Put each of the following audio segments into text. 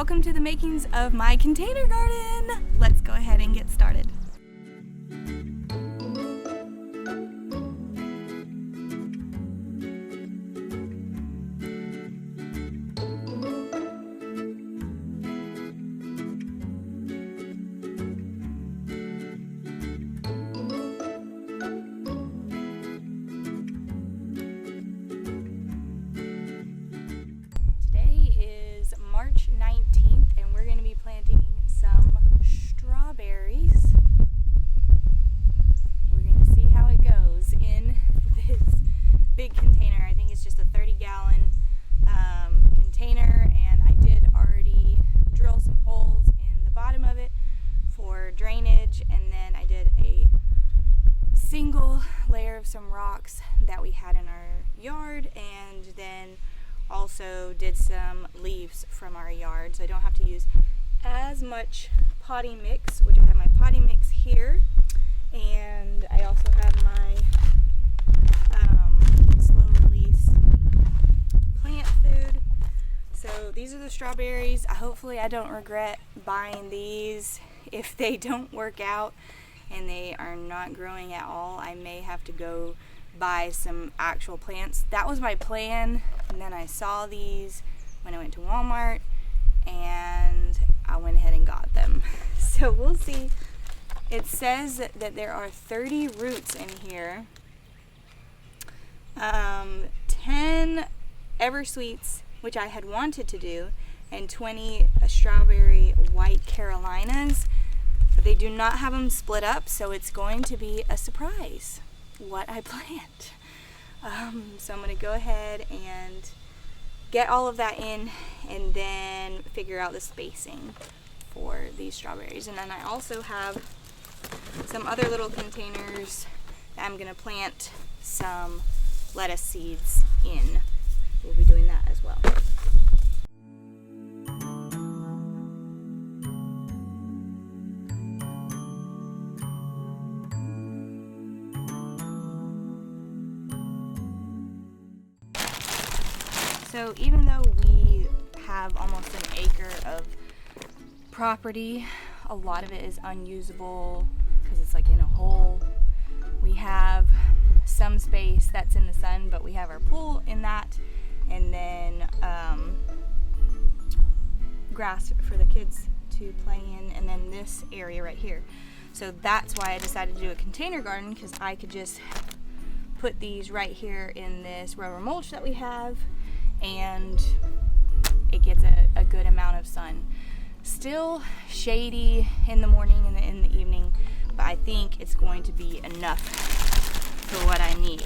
welcome to the makings of my container garden. Let's go ahead and get started. March 19th, and we're going to be planting some strawberries. We're going to see how it goes in this big container. I think it's just a 30-gallon container, and I did already drill some holes in the bottom of it for drainage, and then I did a single layer of some rocks that we had in our yard, and then also did some leaves from our yard, so I don't have to use as much potting mix, which I have my potting mix here, and I also have my slow release plant food. So these are the strawberries. Hopefully I don't regret buying these. If they don't work out and they are not growing at all, I may have to go buy some actual plants. That was my plan, and then I saw these when I went to Walmart and I went ahead and got them. So we'll see. It says that there are 30 roots in here, 10 Eversweets, which I had wanted to do, and 20 strawberry white Carolinas, but they do not have them split up, so it's going to be a surprise what I planned. So I'm going to go ahead and get all of that in and then figure out the spacing for these strawberries. And then I also have some other little containers that I'm going to plant some lettuce seeds in. We'll be doing that as well. So even though we have almost an acre of property, a lot of it is unusable because it's like in a hole. We have some space that's in the sun, but we have our pool in that, and then grass for the kids to play in, and then this area right here. So that's why I decided to do a container garden, because I could just put these right here in this rubber mulch that we have, and it gets a good amount of sun. Still shady in the morning and in the evening, but I think it's going to be enough for what I need.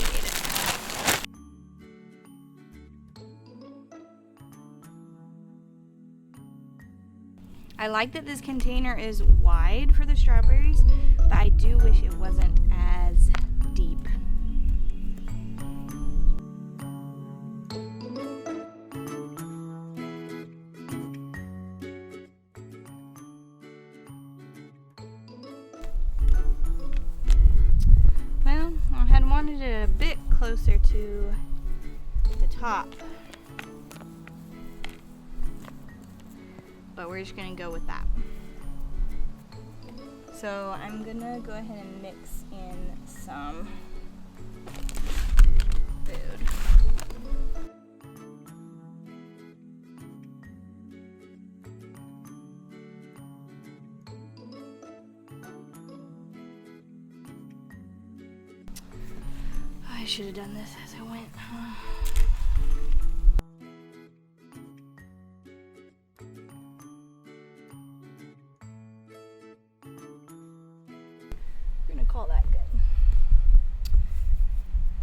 I like that this container is wide for the strawberries, but I do wish it wasn't as deep. Well, I had wanted it a bit closer to the top, but we're just gonna go with that. So I'm gonna go ahead and mix in some food. I should have done this as I went. We're gonna call that good.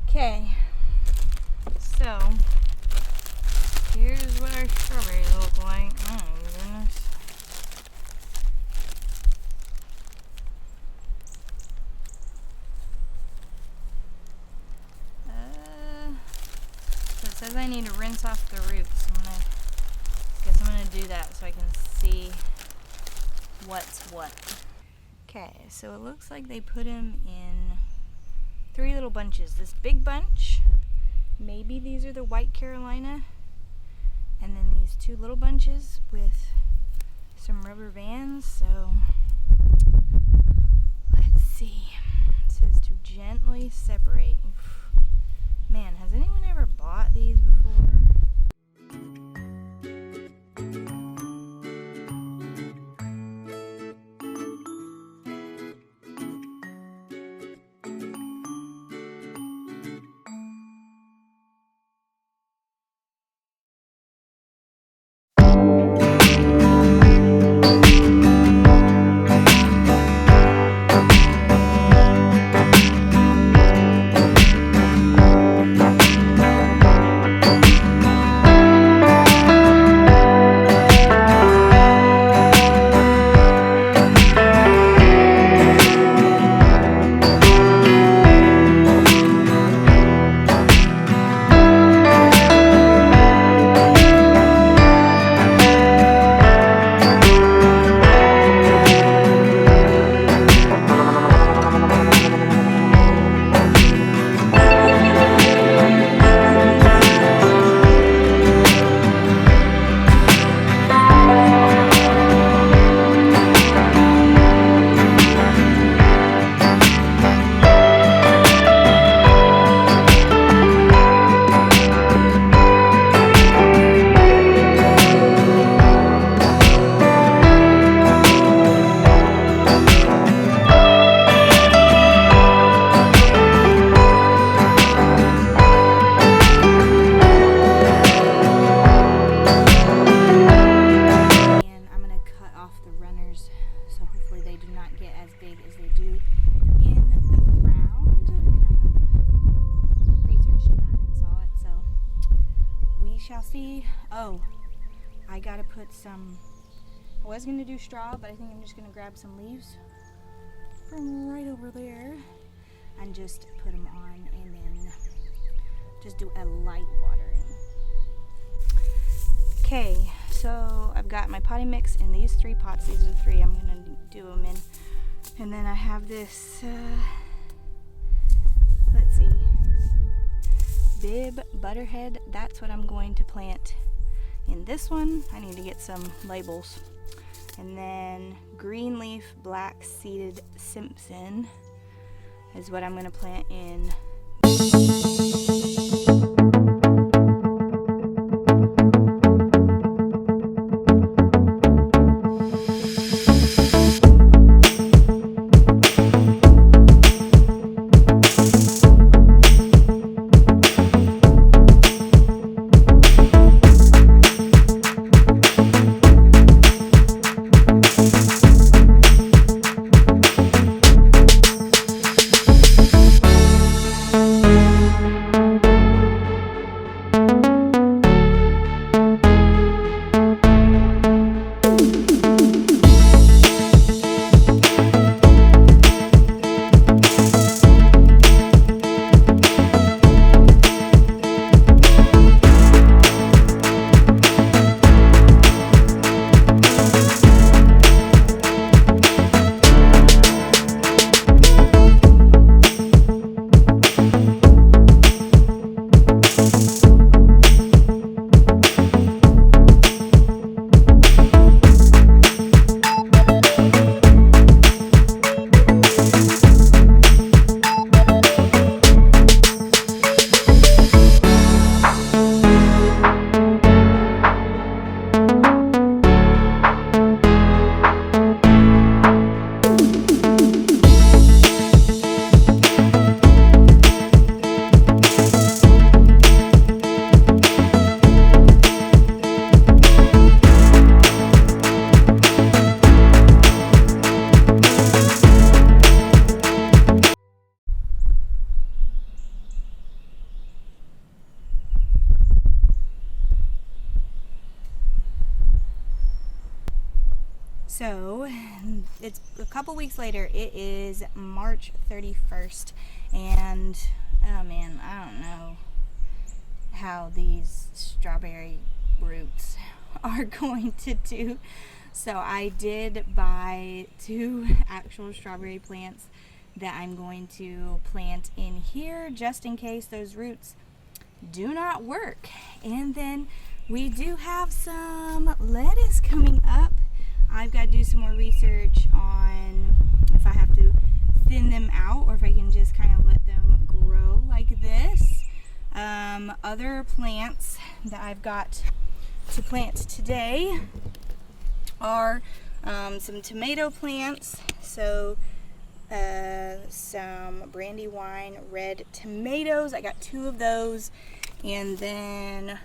Okay, so here's what our strawberries look like. Oh goodness. So it says I need to rinse off the roots. I'm gonna do that so I can see what's what. Okay, so it looks like they put them in 3 little bunches. This big bunch, maybe these are the white Carolina, and then these 2 little bunches with some rubber bands, so let's see. It says to gently separate. Man, has anyone ever bought these before? Oh, I gotta put some, I was gonna do straw, but I think I'm just gonna grab some leaves from right over there and just put them on, and then just do a light watering. Okay, so I've got my potting mix in these 3 pots. These are the 3 I'm gonna do them in. And then I have this, let's see, Bib Butterhead. That's what I'm going to plant in this one. I need to get some labels. And then Green Leaf Black Seeded Simpson is what I'm going to plant in. So it's a couple weeks later. It is March 31st, and oh man, I don't know how these strawberry roots are going to do. So I did buy 2 actual strawberry plants that I'm going to plant in here just in case those roots do not work. And then we do have some lettuce coming up. I've got to do some more research on if I have to thin them out or if I can just kind of let them grow like this. Other plants that I've got to plant today are some tomato plants. So some Brandywine red tomatoes. I got 2 of those, and then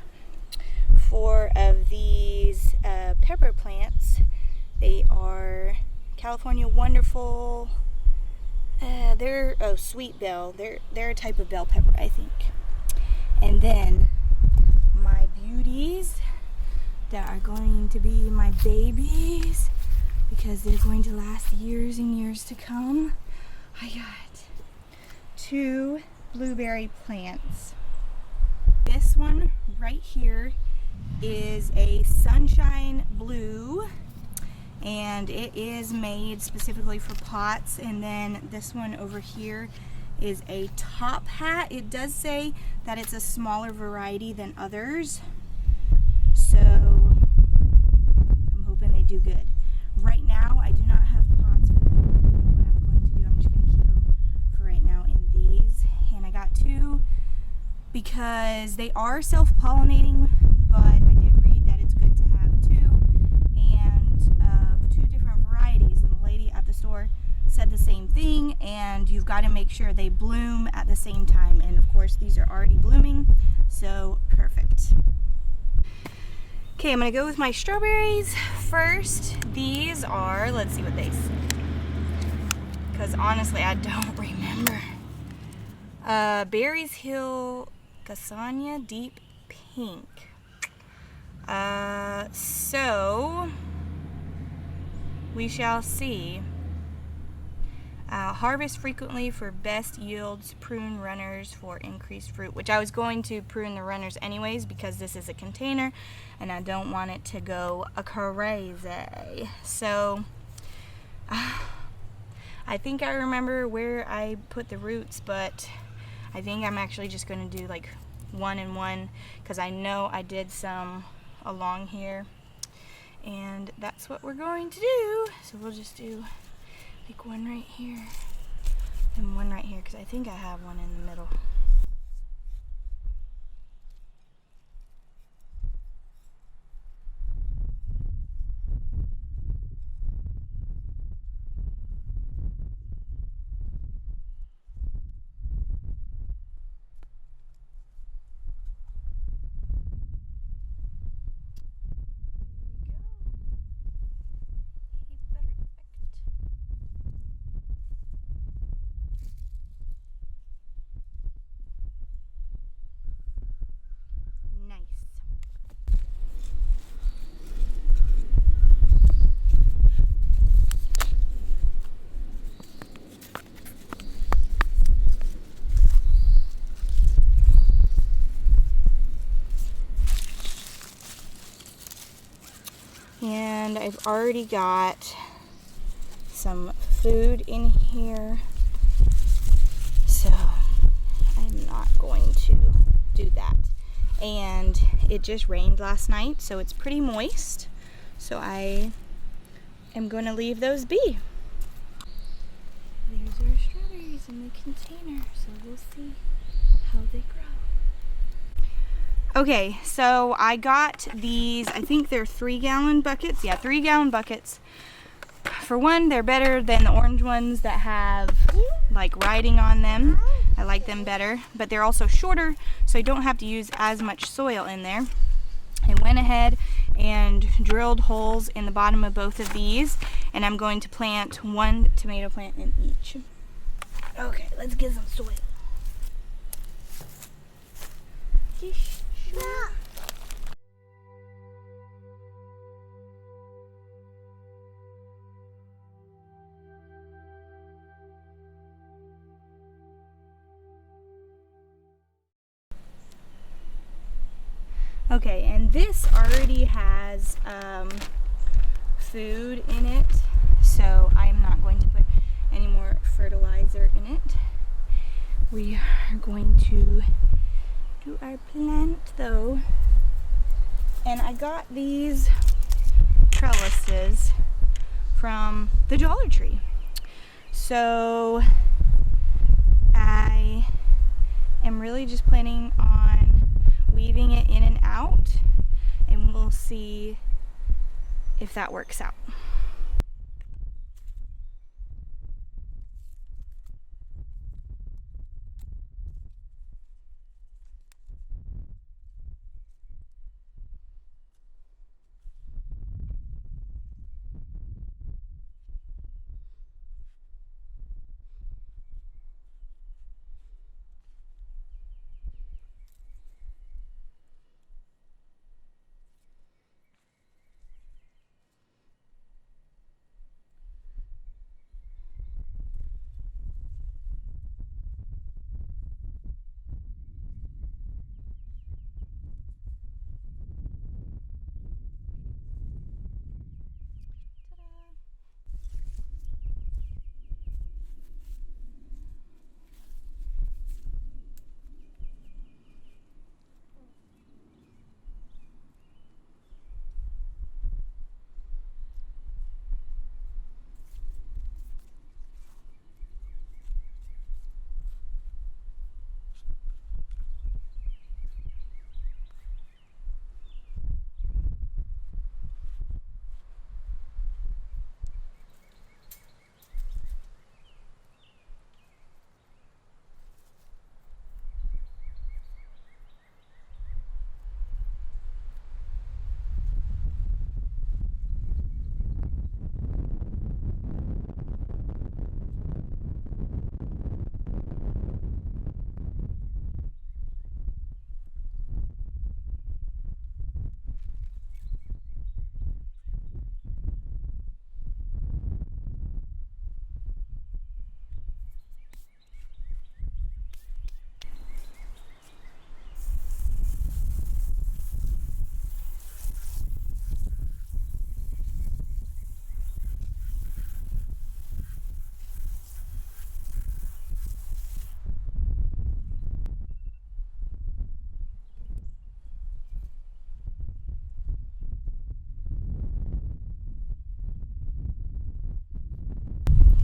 4 of these pepper plants. They are California Wonderful. They're sweet bell. They're a type of bell pepper, I think. And then my beauties that are going to be my babies, because they're going to last years and years to come. I got 2 blueberry plants. This one right here is a sunshine blue, and it is made specifically for pots. And then this one over here is a top hat. It does say that it's a smaller variety than others, so I'm hoping they do good. Right now, I do not have pots for them. What I'm going to do, I'm just going to keep them for right now in these. And I got 2 because they are self-pollinating, but I did read that it's good to have 2 and of 2 different varieties. And the lady at the store said the same thing, and you've got to make sure they bloom at the same time. And of course, these are already blooming, so perfect. Okay, I'm gonna go with my strawberries first. These are, let's see what they say, because honestly I don't remember. Berries Hill Cassania Deep Pink. So we shall see. Harvest frequently for best yields, prune runners for increased fruit, which I was going to prune the runners anyways because this is a container and I don't want it to go crazy. So I think I remember where I put the roots, but I think I'm actually just going to do like 1 and 1 because I know I did some along here, and that's what we're going to do. So we'll just do like 1 right here and 1 right here, because I think I have 1 in the middle. And I've already got some food in here, so I'm not going to do that. And it just rained last night, so it's pretty moist, so I am going to leave those be. There's our strawberries in the container, so we'll see how they grow. Okay, so I got these, I think they're 3-gallon buckets. Yeah, 3-gallon buckets. For one, they're better than the orange ones that have like writing on them. I like them better, but they're also shorter, so I don't have to use as much soil in there. I went ahead and drilled holes in the bottom of both of these, and I'm going to plant 1 tomato plant in each. Okay, let's get some soil. Okay, and this already has food in it, so I'm not going to put any more fertilizer in it. We are going to do our plant though, and I got these trellises from the Dollar Tree. So I am really just planning on weaving it in and out, and we'll see if that works out.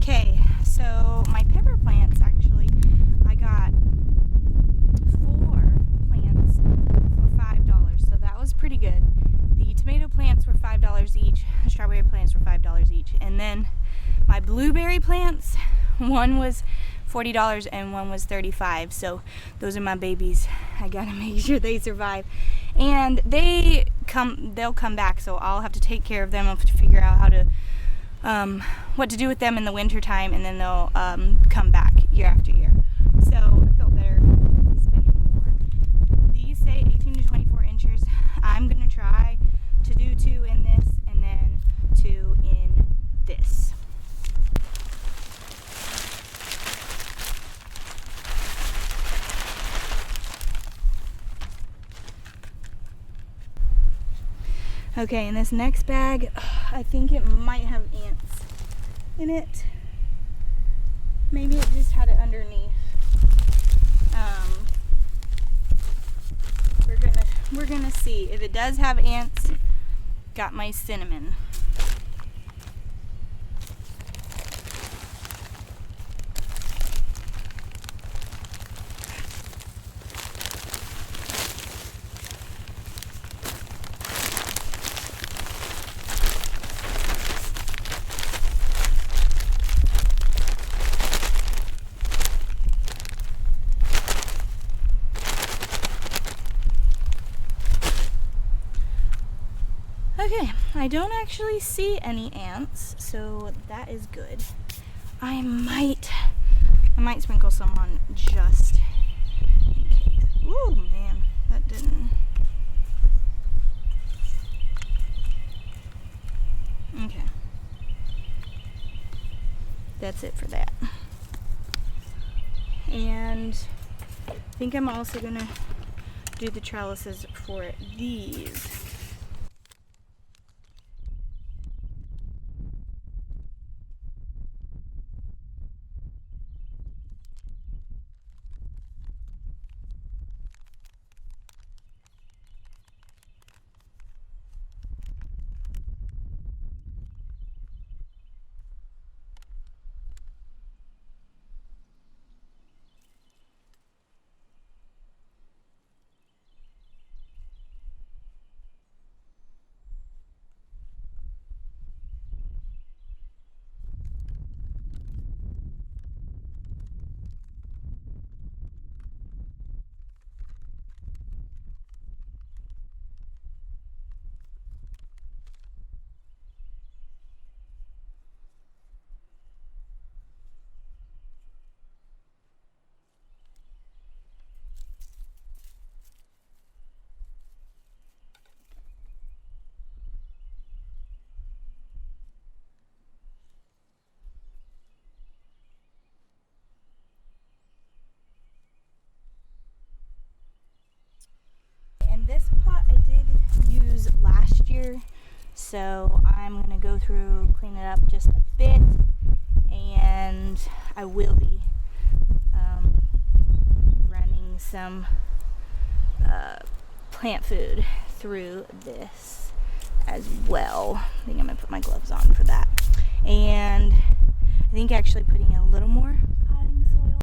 Okay, so my pepper plants, actually, I got 4 plants for $5, so that was pretty good. The tomato plants were $5 each, the strawberry plants were $5 each, and then my blueberry plants, one was $40 and one was $35, so those are my babies. I gotta make sure they survive, and they'll come back, so I'll have to take care of them. I'll have to figure out how to what to do with them in the winter time, and then they'll come back year after year. So I felt better spending more. These say 18 to 24 inches. I'm gonna try to do 2 in this and then 2 in this. Okay, in this next bag, I think it might have ants in it. Maybe it just had it underneath. We're gonna see. If it does have ants, got my cinnamon. Okay, I don't actually see any ants, so that is good. I might sprinkle some on just in case. Ooh, man, that didn't. Okay. That's it for that. And I think I'm also gonna do the trellises for these. so I'm gonna go through, clean it up just a bit, and I will be running some plant food through this as well. I think I'm gonna put my gloves on for that, and I think actually putting a little more potting soil.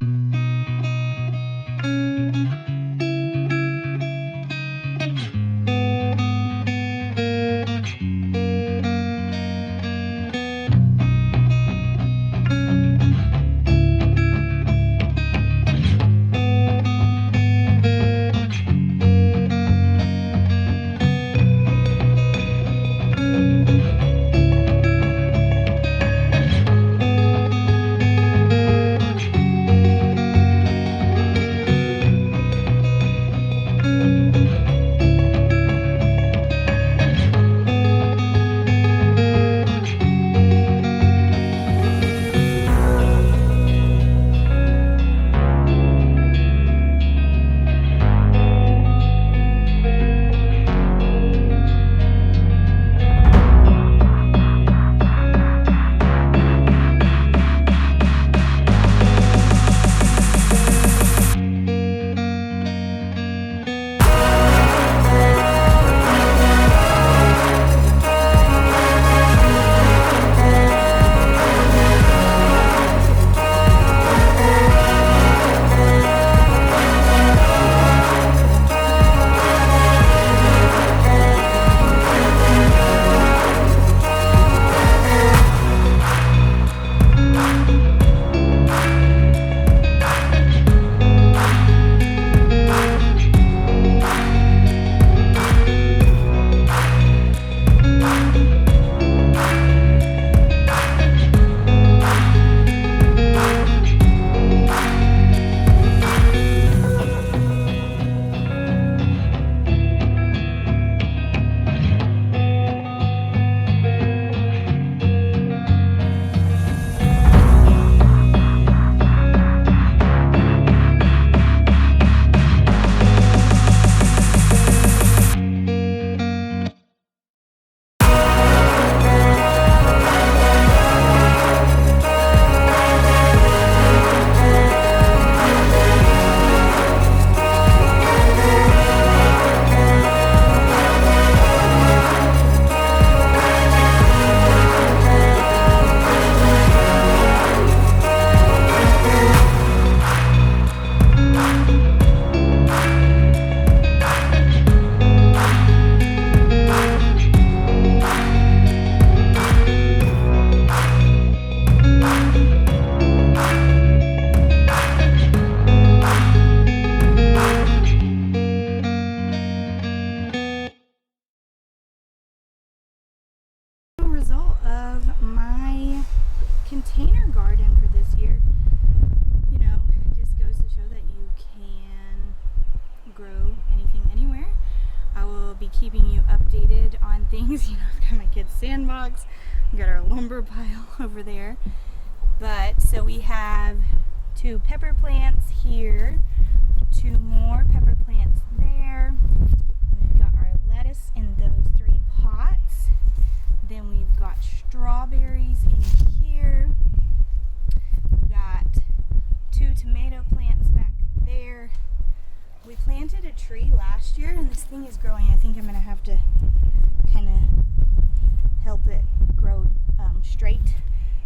Result of my container garden for this year. You know, it just goes to show that you can grow anything anywhere. I will be keeping you updated on things. You know, I've got my kids' sandbox, we've got our lumber pile over there. But so we have 2 pepper plants here, 2 more pepper plants there. We've got our lettuce in those 3 pots. Then we've got strawberries in here. We've got 2 tomato plants back there. We planted a tree last year and this thing is growing. I think I'm going to have to kind of help it grow straight.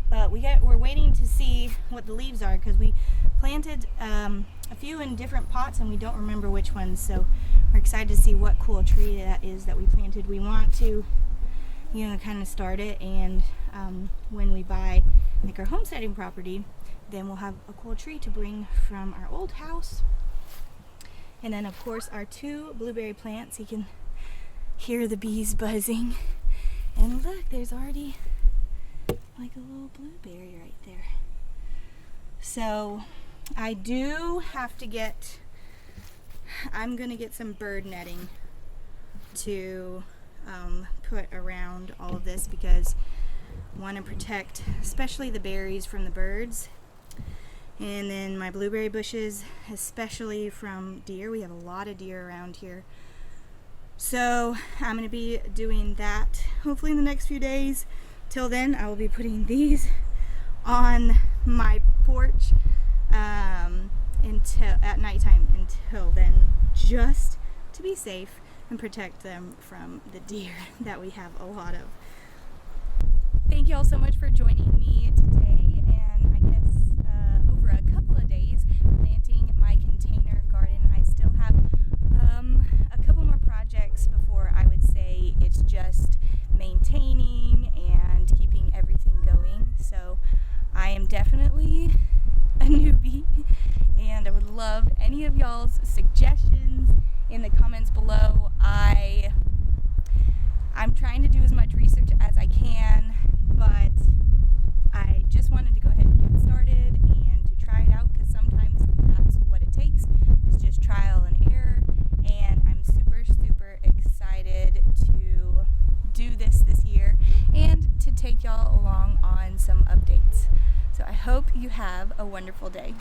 But we're waiting to see what the leaves are because we planted a few in different pots and we don't remember which ones. So we're excited to see what cool tree that is that we planted. We want to, you know, kind of start it, and when we buy like our homesteading property, then we'll have a cool tree to bring from our old house. And then of course our 2 blueberry plants. You can hear the bees buzzing, and look, there's already like a little blueberry right there. So I do have to get, I'm gonna get some bird netting to put around all of this because I want to protect especially the berries from the birds, and then my blueberry bushes especially from deer. We have a lot of deer around here, So I'm going to be doing that hopefully in the next few days. Till then, I will be putting these on my porch until at nighttime until then, just to be safe and protect them from the deer that we have a lot of. Thank you all so much for joining me today, and I guess over a couple of days planting my container garden. I still have a couple more projects before I would say it's just maintaining and keeping everything going. So I am definitely a newbie, and I would love any of y'all's suggestions in the comments below. I'm trying to do as much research as I can, but I just wanted to go ahead and get started and to try it out, because sometimes that's what it takes, is just trial and error. And I'm super excited to do this year and to take y'all along on some updates. So I hope you have a wonderful day.